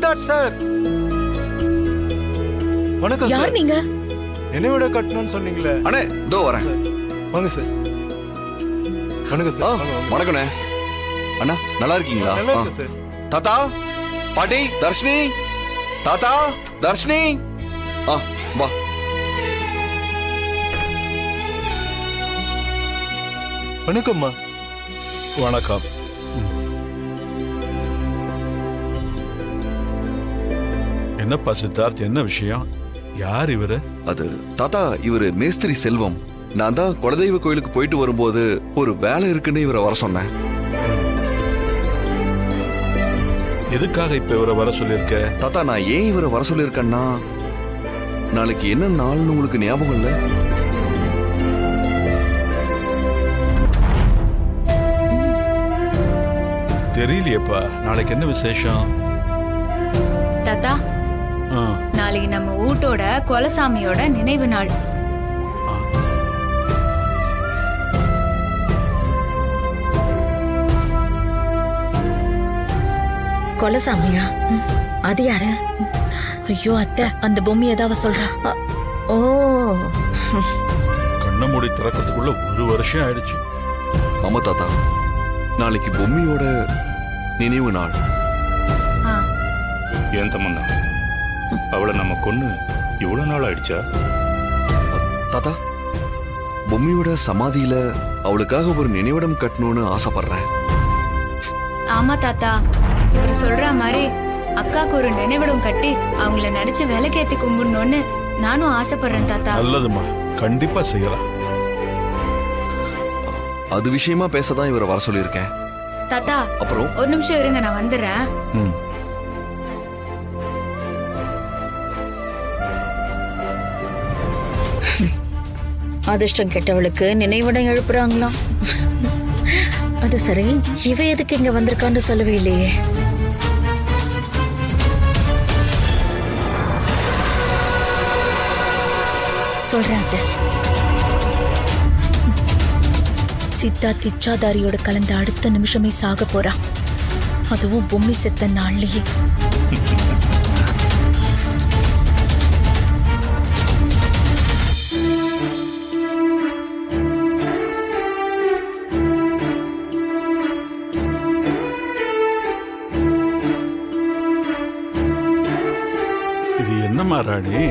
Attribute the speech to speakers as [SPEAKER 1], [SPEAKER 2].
[SPEAKER 1] Siddharth sir. வணக்கம்
[SPEAKER 2] யார்
[SPEAKER 1] sir.
[SPEAKER 2] நீங்க?
[SPEAKER 1] நினைவிட கட்டணும்னு சொன்னீங்களே.
[SPEAKER 3] அண்ணே இதோ வரேன்.
[SPEAKER 1] வாங்க சார். வணக்கம் சார். வாங்க, வாங்க.
[SPEAKER 3] வணக்கண்ணே. அண்ணா நல்லா இருக்கீங்களா?
[SPEAKER 1] நல்லா இருக்கு சார்.
[SPEAKER 3] தாத்தா, பாட்டி, தர்ஷினி, தாத்தா, தர்ஷினி, வா.
[SPEAKER 1] வணக்கம்மா.
[SPEAKER 4] வணக்கம். என்னப்பா சித்தார்த், என்ன விஷயம்? யார் இவரு?
[SPEAKER 3] அது தாத்தா, இவரு மேஸ்திரி செல்வம். நான் தான் குலதெய்வ கோயிலுக்கு போயிட்டு வரும்போது ஒரு வேலை இருக்குன்னு இவரை வர சொன்னேன்.
[SPEAKER 4] எதுக்காக இப்ப இவரை வர சொல்லியிருக்க?
[SPEAKER 3] தாத்தா, நான் ஏன் இவரை வர சொல்லியிருக்கேன்னா, நாளைக்கு என்ன நாள்னு உங்களுக்கு ஞாபகம் இல்ல?
[SPEAKER 4] தெரியலையேப்பா. நாளைக்கு என்ன விசேஷம்?
[SPEAKER 2] தாத்தா, நாளைக்கு நம்ம வீட்டோட குலசாமியோட நினைவு நாள்.
[SPEAKER 5] கொலசாமியா? அது யாரு?
[SPEAKER 2] ஐயோ அத்தை, அந்த பொம்மி ஏதாவது சொல்றா.
[SPEAKER 5] ஓ,
[SPEAKER 4] கண்ணை மூடி திறக்கிறதுக்குள்ள 1 வருஷம் ஆயிடுச்சு.
[SPEAKER 3] ஆமா தாத்தா, நாளைக்கு பொம்மியோட நினைவு நாள்.
[SPEAKER 6] ஏன் தமன்னா, அவளை நம்ம கொன்னு இவ்வளவு நாள் ஆயிடுச்சா?
[SPEAKER 3] தாத்தா, பொம்மியோட சமாதியில அவளுக்காக ஒரு நினைவிடம் கட்டணும்னு ஆசைப்படுறேன்.
[SPEAKER 2] ஆமா தாத்தா, இவரு சொல்ற மாதிரி அக்காக்கு ஒரு நினைவிடம் கட்டி அவங்கள நினைச்சு விலைக்கேத்தி கும்பிடணும்னு நானும் ஆசைப்படுறேன் தாத்தா.
[SPEAKER 4] நல்லதுமா, கண்டிப்பா செய்யலாம்.
[SPEAKER 3] அது விஷயமா பேசதான் இவரை வர சொல்லியிருக்கேன்.
[SPEAKER 2] தாத்தா,
[SPEAKER 3] அப்புறம்
[SPEAKER 2] ஒரு நிமிஷம் இருங்க, நான் வந்துடுறேன்.
[SPEAKER 5] அதிர்ஷ்டம் கெட்டவளுக்கு நினைவிடம் எழுப்புறாங்களாம். அது சரி, இவ எதுக்கு இங்க வந்திருக்கான்னு சொல்லவே இல்லையே. சொல்றேன்.
[SPEAKER 2] சித்தார்த் இச்சாதாரியோட கலந்த அடுத்த நிமிஷமே சாக போறா. அதுவும் பொம்மி செத்த நாள்லயே.
[SPEAKER 4] இது என்னம்மா ராணி?